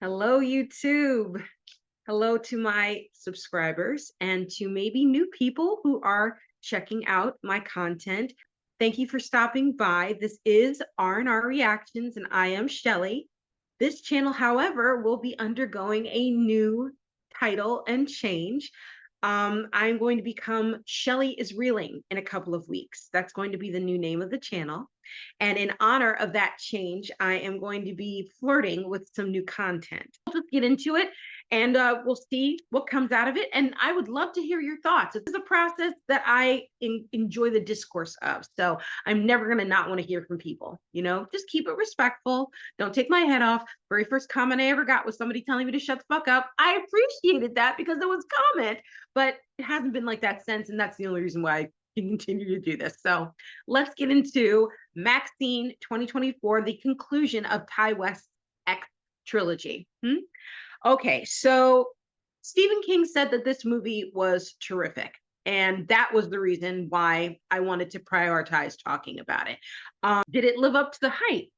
Hello, YouTube. Hello to my subscribers and to maybe new people who are checking out my content. Thank you for stopping by. This is R&R Reactions, and I am Shelly. This channel, however, will be undergoing a new title and change. I'm going to become Shelly is Reeling in a couple of weeks. That's going to be the new name of the channel. And in honor of that change, I am going to be flirting with some new content. We'll just get into it and we'll see what comes out of it. And I would love to hear your thoughts. It's a process that I enjoy the discourse of. So I'm never going to not want to hear from people. Just keep it respectful. Don't take my head off. Very first comment I ever got was somebody telling me to shut the fuck up. I appreciated that because it was comment, but it hasn't been like that since. And that's the only reason why I can continue to do this. So let's get into Maxine 2024, the conclusion of Ty West's X trilogy. Okay, so Stephen King said that this movie was terrific. And that was the reason why I wanted to prioritize talking about it. Did it live up to the hype?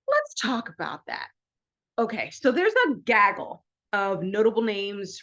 Let's talk about that. Okay, so there's a gaggle of notable names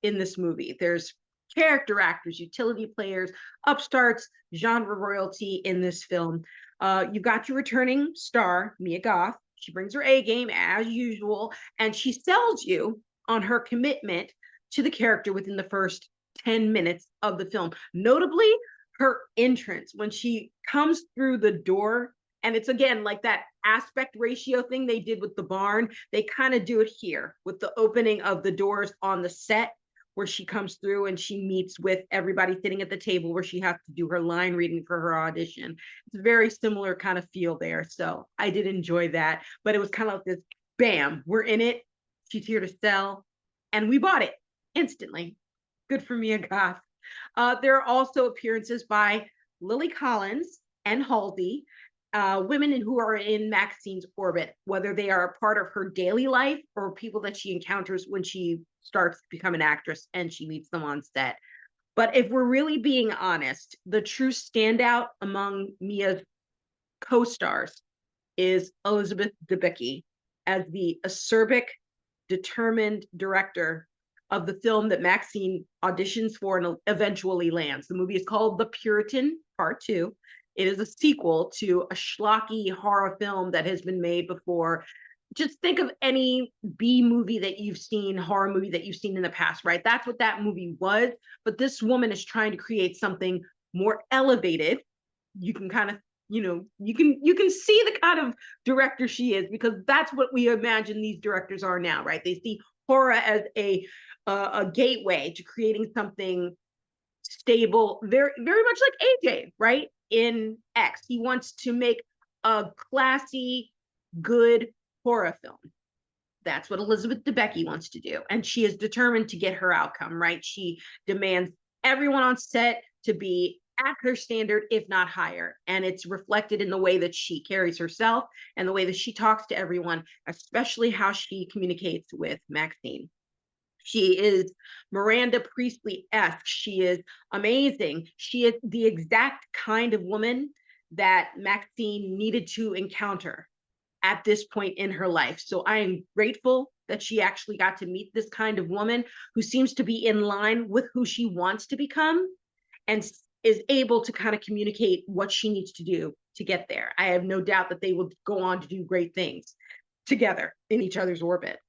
in this movie. There's character actors, utility players, upstarts, genre royalty in this film. You got your returning star, Mia Goth. She brings her A game as usual, and she sells you on her commitment to the character within the first 10 minutes of the film. Notably, her entrance when she comes through the door, and it's again like that aspect ratio thing they did with the barn. They kind of do it here with the opening of the doors on the set where she comes through and she meets with everybody sitting at the table where she has to do her line reading for her audition. It's a very similar kind of feel there. So I did enjoy that, but it was kind of like this, bam, we're in it. She's here to sell. And we bought it instantly. Good for Mia Goth. There are also appearances by Lily Collins and Halsey, women who are in Maxine's orbit, whether they are a part of her daily life or people that she encounters when she starts to become an actress and she meets them on set. But if we're really being honest, the true standout among Mia's co-stars is Elizabeth Debicki as the acerbic, determined director of the film that Maxine auditions for and eventually lands. The movie is called The Puritan Part 2. It is a sequel to a schlocky horror film that has been made before. Just think of any B movie that you've seen, horror movie that you've seen in the past, right? That's what that movie was. But this woman is trying to create something more elevated. You can kind of, you can see the kind of director she is, because that's what we imagine these directors are now, right? They see horror as a gateway to creating something stable, very very much like AJ, right? In X, he wants to make a classy, good horror film. That's what Elizabeth Debicki wants to do, and she is determined to get her outcome, right? She demands everyone on set to be at her standard, if not higher, and it's reflected in the way that she carries herself and the way that she talks to everyone, especially how she communicates with Maxine. She is Miranda Priestley-esque. She is amazing. She is the exact kind of woman that Maxine needed to encounter at this point in her life. So I am grateful that she actually got to meet this kind of woman who seems to be in line with who she wants to become and is able to kind of communicate what she needs to do to get there. I have no doubt that they will go on to do great things together in each other's orbit.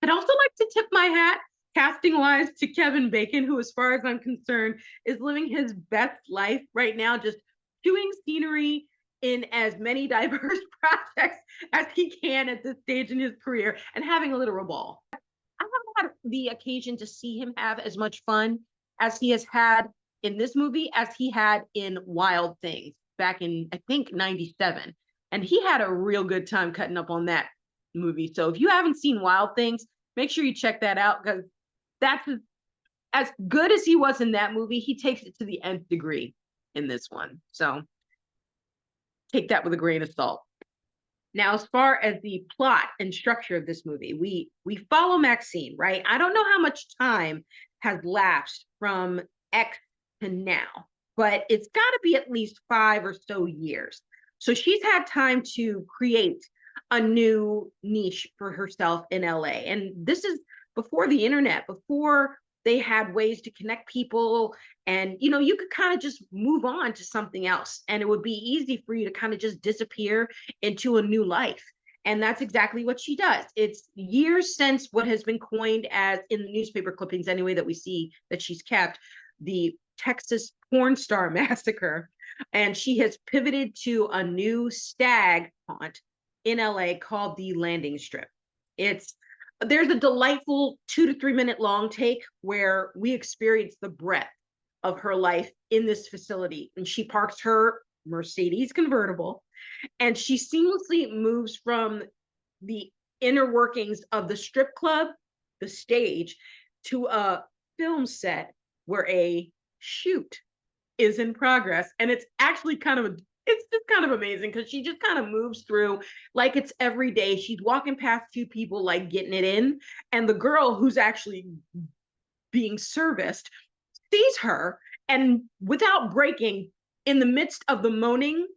I'd also like to tip my hat, casting wise, to Kevin Bacon, who, as far as I'm concerned, is living his best life right now, just doing scenery in as many diverse projects as he can at this stage in his career and having a literal ball. I haven't had the occasion to see him have as much fun as he has had in this movie as he had in Wild Things back in, I think, 97. And he had a real good time cutting up on that movie. So if you haven't seen Wild Things, make sure you check that out, because that's as good as he was in that movie. He takes it to the nth degree in this one. So take that with a grain of salt. Now, as far as the plot and structure of this movie, we follow Maxine, right? I don't know how much time has lapsed from X to now, but it's got to be at least 5 or so years. So she's had time to create a new niche for herself in LA. And this is before the internet, before they had ways to connect people. And, you know, you could kind of just move on to something else. And it would be easy for you to kind of just disappear into a new life. And that's exactly what she does. It's years since what has been coined as, in the newspaper clippings anyway, that we see that she's kept, the Texas Porn Star Massacre. And she has pivoted to a new stag haunt in LA called the Landing Strip. There's a delightful 2 to 3 minute long take where we experience the breadth of her life in this facility. And she parks her Mercedes convertible and she seamlessly moves from the inner workings of the strip club, the stage, to a film set where a shoot is in progress. And it's actually it's just kind of amazing because she just kind of moves through like it's every day. She's walking past two people, like getting it in. And the girl who's actually being serviced sees her, and without breaking, in the midst of the moaning,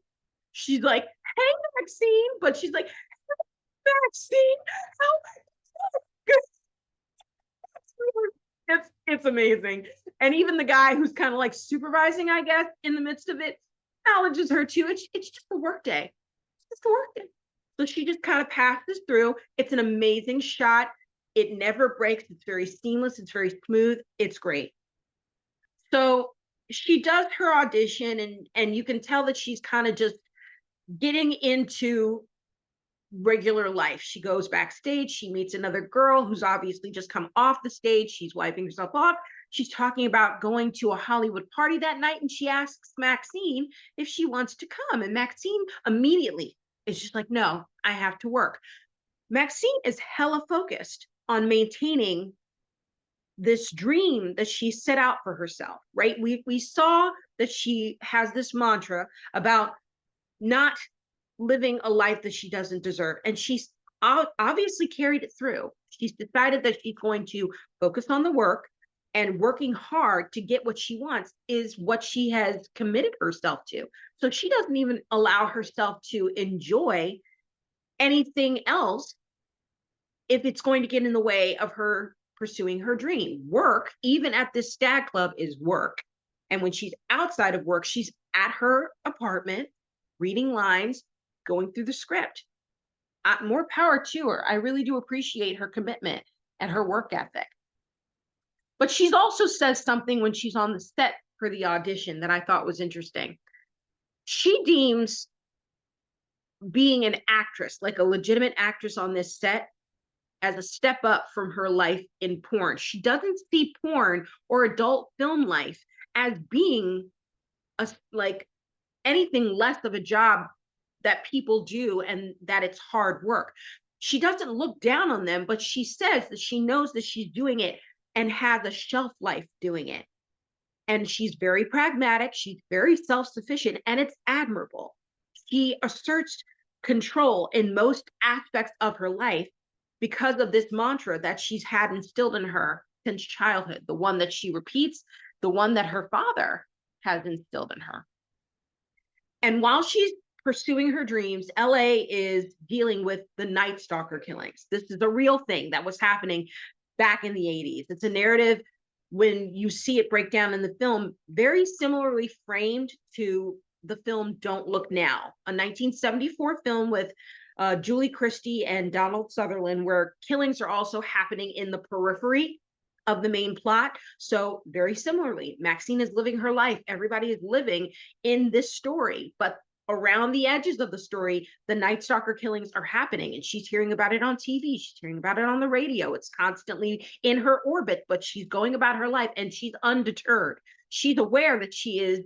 she's like, "Hey, Maxine," but she's like, "Hey, Maxine, how?" It's amazing. And even the guy who's kind of like supervising, I guess, in the midst of it, acknowledges her too. It's just a work day. It's just a work day. So she just kind of passes through. It's an amazing shot. It never breaks. It's very seamless. It's very smooth. It's great. So she does her audition, and you can tell that she's kind of just getting into regular life. She goes backstage, she meets another girl who's obviously just come off the stage. She's wiping herself off. She's talking about going to a Hollywood party that night, and she asks Maxine if she wants to come. And Maxine immediately is just like, "No, I have to work." Maxine is hella focused on maintaining this dream that she set out for herself, right? We saw that she has this mantra about not living a life that she doesn't deserve. And she's obviously carried it through. She's decided that she's going to focus on the work, and working hard to get what she wants is what she has committed herself to. So she doesn't even allow herself to enjoy anything else if it's going to get in the way of her pursuing her dream. Work, even at this stag club, is work. And when she's outside of work, she's at her apartment reading lines, going through the script. More power to her. I really do appreciate her commitment and her work ethic. But she's also says something when she's on the set for the audition that I thought was interesting. She deems being an actress, like a legitimate actress on this set, as a step up from her life in porn. She doesn't see porn or adult film life as being like anything less of a job that people do, and that it's hard work. She doesn't look down on them, but she says that she knows that she's doing it and has a shelf life doing it. And she's very pragmatic. She's very self-sufficient, and it's admirable. She asserts control in most aspects of her life because of this mantra that she's had instilled in her since childhood, the one that she repeats, the one that her father has instilled in her. And while she's pursuing her dreams, LA is dealing with the Night Stalker killings. This is a real thing that was happening back in the 80s. It's a narrative, when you see it break down in the film, very similarly framed to the film Don't Look Now, a 1974 film with Julie Christie and Donald Sutherland, where killings are also happening in the periphery of the main plot. So very similarly, Maxine is living her life. Everybody is living in this story, but around the edges of the story, the Night Stalker killings are happening, and she's hearing about it on TV. She's hearing about it on the radio. It's constantly in her orbit, but she's going about her life, and she's undeterred. She's aware that she is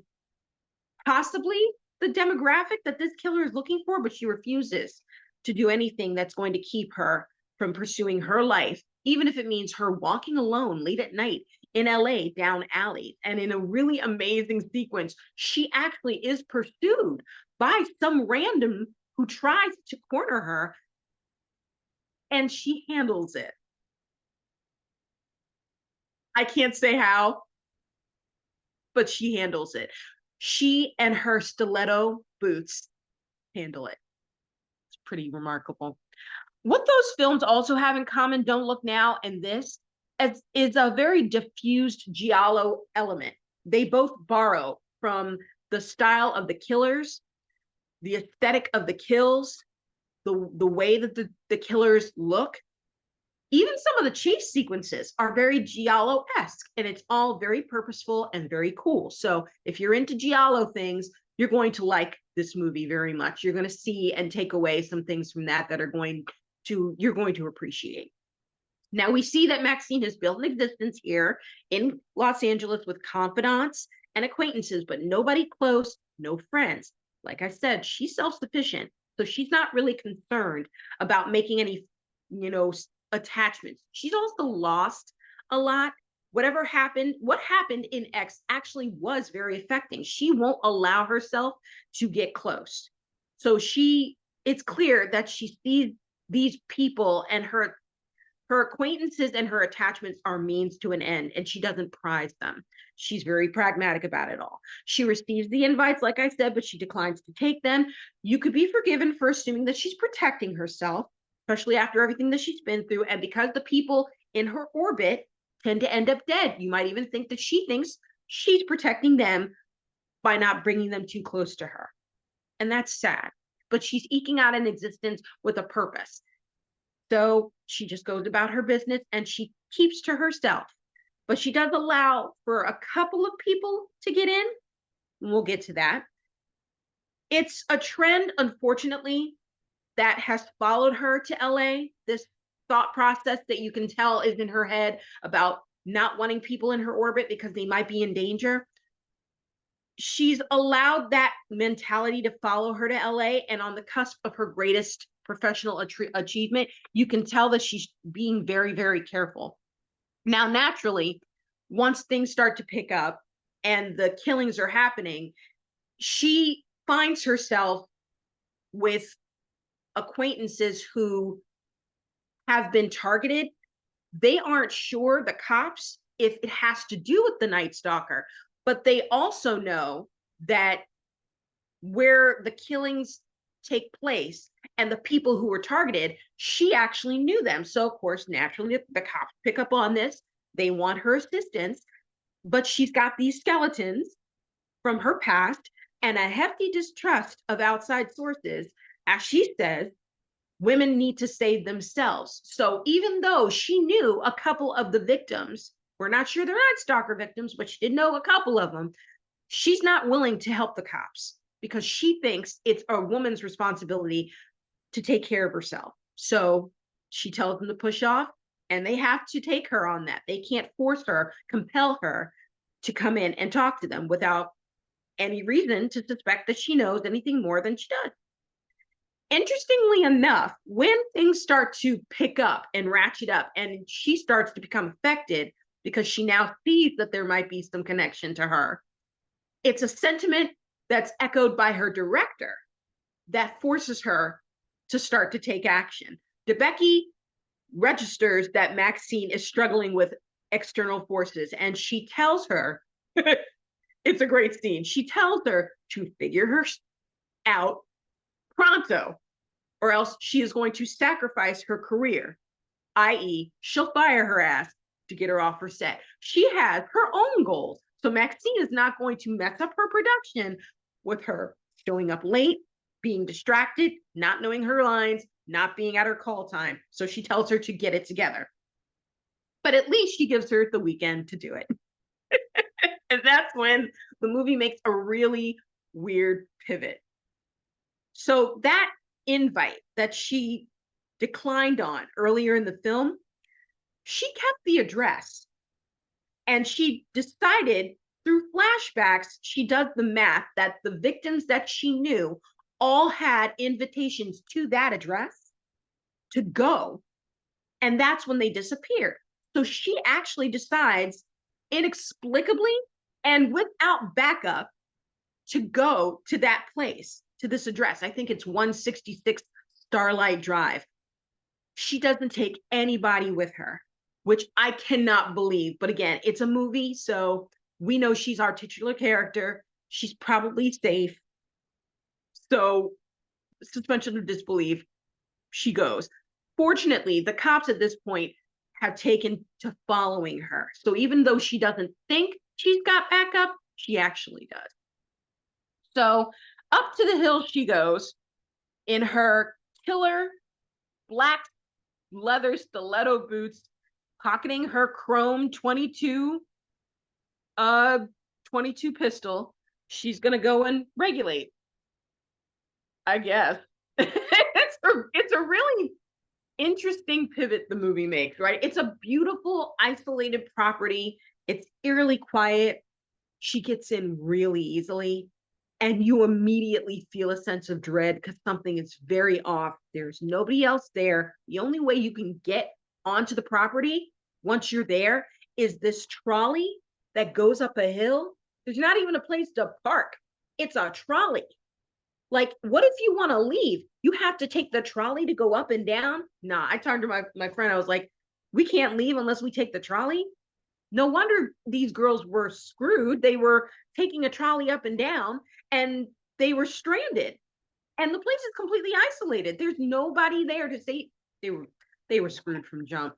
possibly the demographic that this killer is looking for, but she refuses to do anything that's going to keep her from pursuing her life, even if it means her walking alone late at night in LA down alleys. And in a really amazing sequence, she actually is pursued by some random who tries to corner her, and she handles it. I can't say how, but she handles it. She and her stiletto boots handle it. It's pretty remarkable. What those films also have in common, Don't Look Now and this, is a very diffused giallo element. They both borrow from the style of the killers, the aesthetic of the kills, the way that the killers look. Even some of the chase sequences are very giallo-esque, and it's all very purposeful and very cool. So if you're into giallo things, you're going to like this movie very much. You're going to see and take away some things from that that you're going to appreciate. Now we see that Maxine has built an existence here in Los Angeles with confidants and acquaintances, but nobody close, no friends. Like I said, she's self-sufficient, so she's not really concerned about making any, attachments. She's also lost a lot. What happened in X actually was very affecting. She won't allow herself to get close. So it's clear that she sees these people and her acquaintances and her attachments are means to an end, and she doesn't prize them. She's very pragmatic about it all. She receives the invites, like I said, but she declines to take them. You could be forgiven for assuming that she's protecting herself, especially after everything that she's been through. And because the people in her orbit tend to end up dead, you might even think that she thinks she's protecting them by not bringing them too close to her. And that's sad, but she's eking out an existence with a purpose. So she just goes about her business and she keeps to herself. But she does allow for a couple of people to get in. And we'll get to that. It's a trend, unfortunately, that has followed her to LA. This thought process that you can tell is in her head about not wanting people in her orbit because they might be in danger. She's allowed that mentality to follow her to LA, and on the cusp of her greatest professional achievement, you can tell that she's being very, very careful. Now, naturally, once things start to pick up and the killings are happening, she finds herself with acquaintances who have been targeted. They aren't sure, the cops, if it has to do with the Night Stalker, but they also know that where the killings take place and the people who were targeted, she actually knew them. So of course, naturally, the cops pick up on this. They want her assistance, but she's got these skeletons from her past and a hefty distrust of outside sources. As she says, women need to save themselves. So even though she knew a couple of the victims, we're not sure they're Night Stalker victims, but she did know a couple of them, she's not willing to help the cops because she thinks it's a woman's responsibility to take care of herself. So she tells them to push off, and they have to take her on that. They can't force her, compel her to come in and talk to them without any reason to suspect that she knows anything more than she does. Interestingly enough, when things start to pick up and ratchet up and she starts to become affected because she now sees that there might be some connection to her, it's a sentiment that's echoed by her director that forces her to start to take action. DeBecky registers that Maxine is struggling with external forces, and she tells her, it's a great scene, she tells her to figure her out pronto, or else she is going to sacrifice her career, i.e., she'll fire her ass to get her off her set. She has her own goals. So Maxine is not going to mess up her production with her showing up late, being distracted, not knowing her lines, not being at her call time. So she tells her to get it together. But at least she gives her the weekend to do it. And that's when the movie makes a really weird pivot. So that invite that she declined on earlier in the film, she kept the address. And she decided through flashbacks, she does the math that the victims that she knew all had invitations to that address to go. And that's when they disappeared. So she actually decides inexplicably and without backup to go to that place, to this address. I think it's 166 Starlight Drive. She doesn't take anybody with her, which I cannot believe. But again, it's a movie, so we know she's our titular character. She's probably safe. So suspension of disbelief. she goes. Fortunately, the cops at this point have taken to following her. So even though she doesn't think she's got backup, she actually does. So up to the hill she goes in her killer black leather stiletto boots, pocketing her chrome 22 pistol. She's gonna go and regulate, I guess. It's a really interesting pivot the movie makes, right? It's a beautiful isolated property. It's eerily quiet. She gets in really easily, and you immediately feel a sense of dread because something is very off. There's nobody else there. The only way you can get onto the property once you're there is this trolley that goes up a hill. There's not even a place to park. It's a trolley. Like, what if you want to leave? You have to take the trolley to go up and down? Nah, I turned to my friend. I was like, we can't leave unless we take the trolley. No wonder these girls were screwed. They were taking a trolley up and down and they were stranded. And the place is completely isolated. There's nobody there to say they were screwed from jump.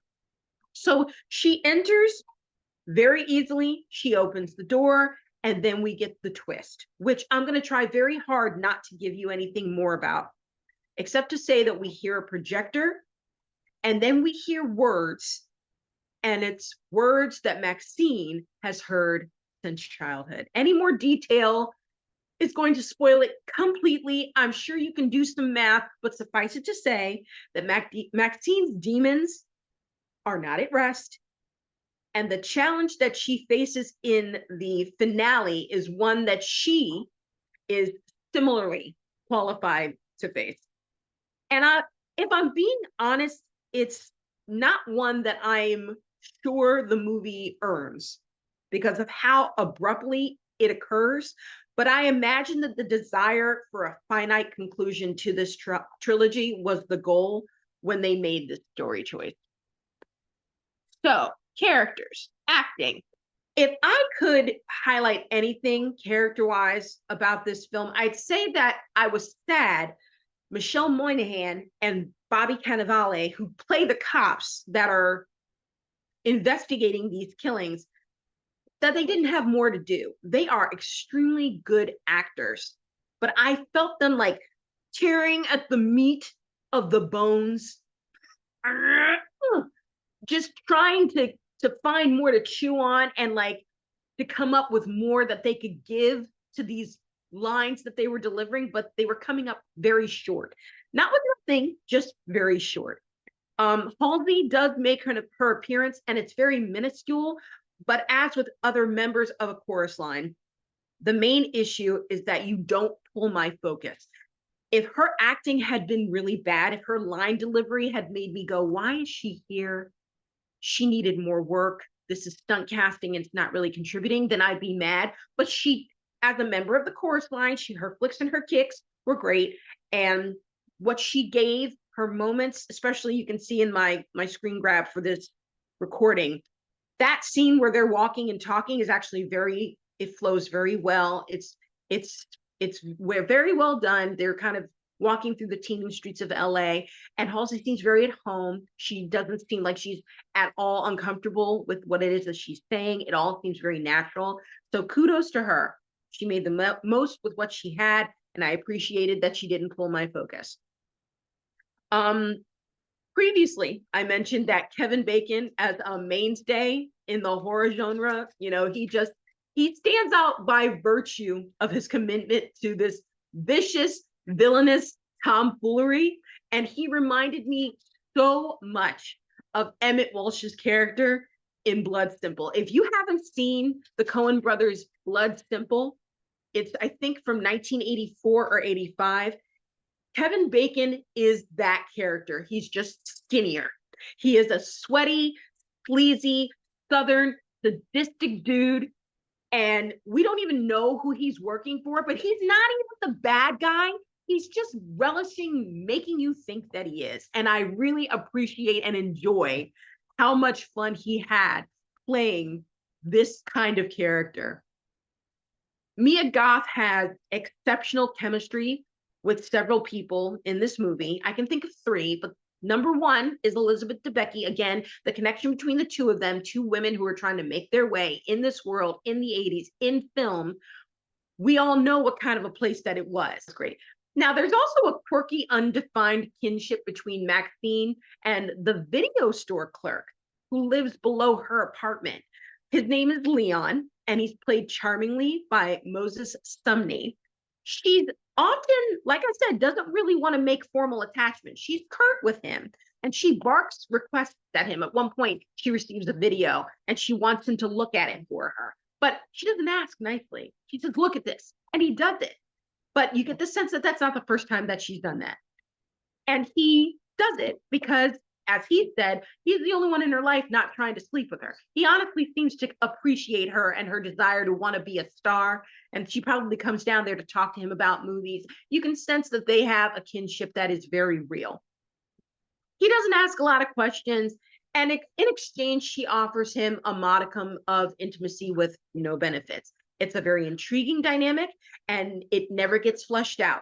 So she enters very easily. She opens the door, and then we get the twist, which I'm going to try very hard not to give you anything more about, except to say that we hear a projector, and then we hear words, and it's words that Maxine has heard since childhood. Any more detail is going to spoil it completely. I'm sure you can do some math, but suffice it to say that Maxine's demons are not at rest. And the challenge that she faces in the finale is one that she is similarly qualified to face. And if I'm being honest, it's not one that I'm sure the movie earns because of how abruptly it occurs. But I imagine that the desire for a finite conclusion to this trilogy was the goal when they made this story choice. So, characters, acting. If I could highlight anything character-wise about this film, I'd say that I was sad Michelle Monaghan and Bobby Cannavale, who play the cops that are investigating these killings, that they didn't have more to do. They are extremely good actors, but I felt them like tearing at the meat of the bones, just trying to find more to chew on and like to come up with more that they could give to these lines that they were delivering, but they were coming up very short. Not with nothing, just very short. Halsey does make her appearance, and it's very minuscule, but as with other members of a chorus line, the main issue is that you don't pull my focus. If her acting had been really bad, if her line delivery had made me go, why is she here? She needed more work. This is stunt casting and it's not really contributing, then I'd be mad. But she, as a member of the chorus line, her flicks and her kicks were great. And what she gave, her moments, especially you can see in my screen grab for this recording, that scene where they're walking and talking is actually it flows very well. It's very well done. They're kind of walking through the teeming streets of LA, and Halsey seems very at home. She doesn't seem like she's at all uncomfortable with what it is that she's saying. It all seems very natural. So kudos to her. She made the most with what she had, and I appreciated that she didn't pull my focus. Previously, I mentioned that Kevin Bacon as a mainstay in the horror genre, he stands out by virtue of his commitment to this vicious, villainous tomfoolery. And he reminded me so much of Emmett Walsh's character in Blood Simple. If you haven't seen the Coen brothers' Blood Simple, it's, I think, from 1984 or 85. Kevin Bacon is that character. He's just skinnier. He is a sweaty, sleazy, southern, sadistic dude. And we don't even know who he's working for, but he's not even the bad guy. He's just relishing making you think that he is. And I really appreciate and enjoy how much fun he had playing this kind of character. Mia Goth has exceptional chemistry with several people in this movie. I can think of three, but number one is Elizabeth Debicki. Again, the connection between the two of them, two women who are trying to make their way in this world in the 80s in film. We all know what kind of a place that it was. Great. Now, there's also a quirky, undefined kinship between Maxine and the video store clerk who lives below her apartment. His name is Leon, and he's played charmingly by Moses Sumney. She's often, like I said, doesn't really want to make formal attachments. She's curt with him, and she barks requests at him. At one point, she receives a video, and she wants him to look at it for her. But she doesn't ask nicely. She says, look at this. And he does it. But you get the sense that that's not the first time that she's done that. And he does it because, as he said, he's the only one in her life not trying to sleep with her. He honestly seems to appreciate her and her desire to want to be a star. And she probably comes down there to talk to him about movies. You can sense that they have a kinship that is very real. He doesn't ask a lot of questions. And in exchange, she offers him a modicum of intimacy with no benefits. It's a very intriguing dynamic, and it never gets fleshed out.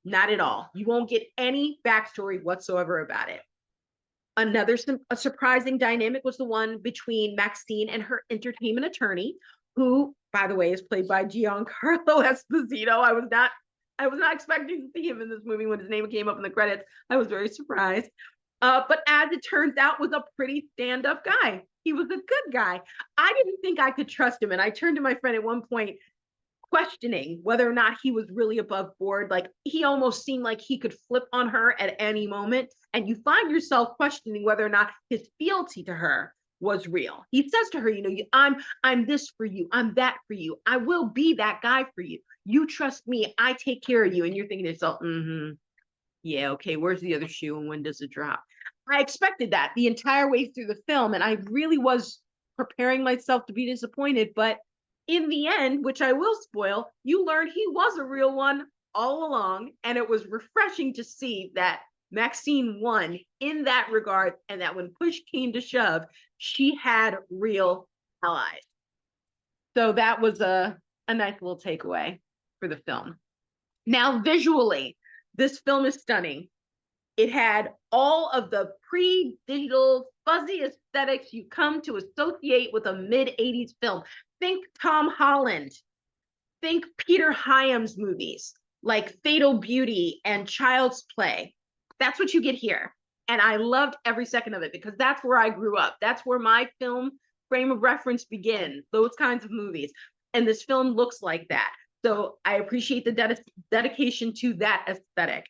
Not at all. You won't get any backstory whatsoever about it. Another surprising dynamic was the one between Maxine and her entertainment attorney, who, by the way, is played by Giancarlo Esposito. I was not expecting to see him in this movie. When his name came up in the credits, I was very surprised. But as it turns out, was a pretty stand-up guy. He was a good guy. I didn't think I could trust him. And I turned to my friend at one point, questioning whether or not he was really above board. Like, he almost seemed like he could flip on her at any moment. And you find yourself questioning whether or not his fealty to her was real. He says to her, I'm this for you. I'm that for you. I will be that guy for you. You trust me. I take care of you. And you're thinking to yourself, yeah, okay, where's the other shoe and when does it drop? I expected that the entire way through the film, and I really was preparing myself to be disappointed. But in the end, which I will spoil, you learned he was a real one all along, and it was refreshing to see that Maxine won in that regard, and that when push came to shove, she had real allies. So that was a nice little takeaway for the film. Now, visually, this film is stunning. It had all of the pre-digital fuzzy aesthetics you come to associate with a mid-80s film. Think Tom Holland. Think Peter Hyams movies like Fatal Beauty and Child's Play. That's what you get here. And I loved every second of it because that's where I grew up. That's where my film frame of reference begins, those kinds of movies. And this film looks like that. So I appreciate the dedication to that aesthetic.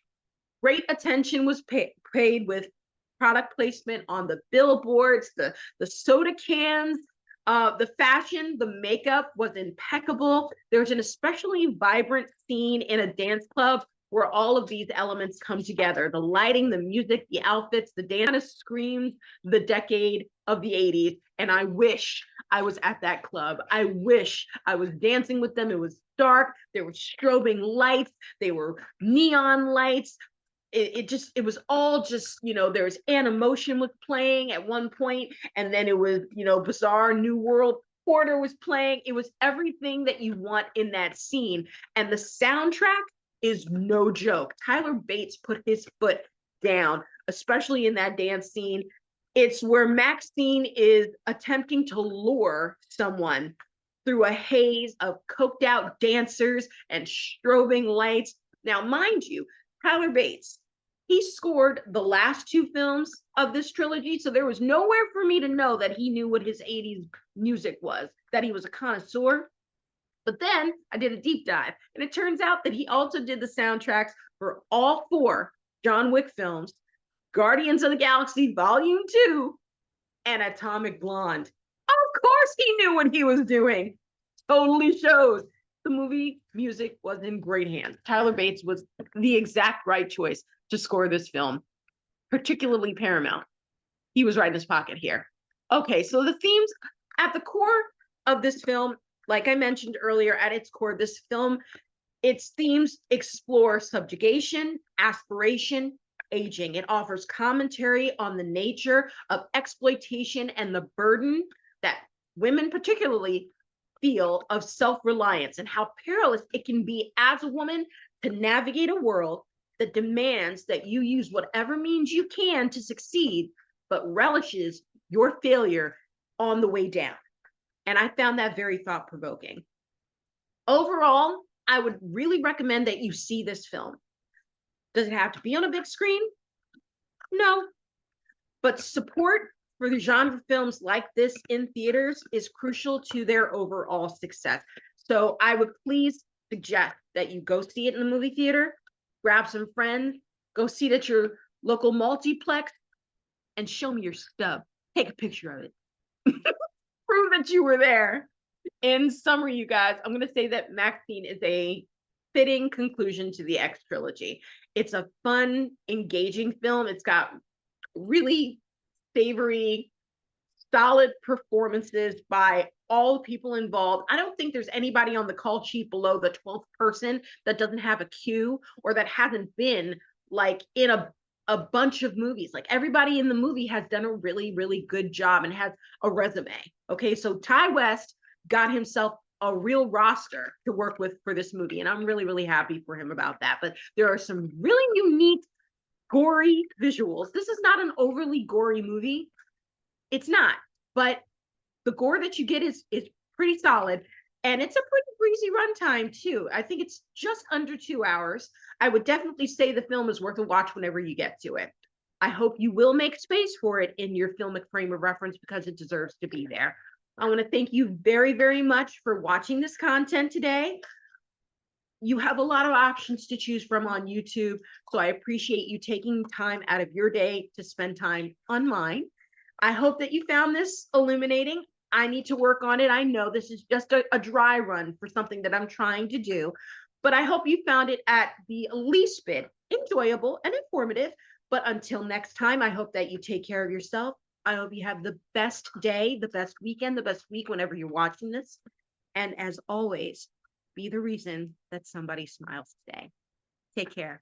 Great attention was paid with product placement on the billboards, the soda cans, the fashion, the makeup was impeccable. There's an especially vibrant scene in a dance club where all of these elements come together. The lighting, the music, the outfits, the dance screams the decade of the 80s. And I wish I was at that club. I wish I was dancing with them. It was dark. There were strobing lights. They were neon lights. It was all just, there was Animotion was playing at one point, and then it was, Bizarre New World Order was playing. It was everything that you want in that scene. And the soundtrack is no joke. Tyler Bates put his foot down, especially in that dance scene. It's where Maxine is attempting to lure someone through a haze of coked out dancers and strobing lights. Now, mind you, Tyler Bates, he scored the last two films of this trilogy, so there was nowhere for me to know that he knew what his 80s music was, that he was a connoisseur. But then I did a deep dive, and it turns out that he also did the soundtracks for all 4 John Wick films, Guardians of the Galaxy Volume 2, and Atomic Blonde. Of course he knew what he was doing. Totally shows. The movie music was in great hands. Tyler Bates was the exact right choice to score this film, particularly Paramount. He was right in his pocket here. Okay, so the themes at the core of this film, like I mentioned earlier, at its core, this film, its themes explore subjugation, aspiration, aging. It offers commentary on the nature of exploitation and the burden that women particularly feel of self-reliance and how perilous it can be as a woman to navigate a world that demands that you use whatever means you can to succeed, but relishes your failure on the way down. And I found that very thought-provoking. Overall, I would really recommend that you see this film. Does it have to be on a big screen? No. But support for the genre films like this in theaters is crucial to their overall success. So I would please suggest that you go see it in the movie theater, grab some friends, go see it at your local multiplex, and show me your stub. Take a picture of it. Prove that you were there. In summary, you guys, I'm going to say that Maxine is a fitting conclusion to the X trilogy. It's a fun, engaging film. It's got really savory, solid performances by all the people involved. I don't think there's anybody on the call sheet below the 12th person that doesn't have a cue or that hasn't been like in a bunch of movies. Like everybody in the movie has done a really, really good job and has a resume. Okay, so Ty West got himself a real roster to work with for this movie, and I'm really, really happy for him about that. But there are some really unique, gory visuals. This is not an overly gory movie. It's not, but the gore that you get is pretty solid, and it's a pretty breezy runtime too. I think it's just under 2 hours. I would definitely say the film is worth a watch whenever you get to it. I hope you will make space for it in your filmic frame of reference because it deserves to be there. I want to thank you very, very much for watching this content today. You have a lot of options to choose from on YouTube, so I appreciate you taking time out of your day to spend time on mine. I hope that you found this illuminating. I need to work on it. I know this is just a dry run for something that I'm trying to do, but I hope you found it at the least bit enjoyable and informative. But until next time, I hope that you take care of yourself. I hope you have the best day, the best weekend, the best week whenever you're watching this. And as always, be the reason that somebody smiles today. Take care.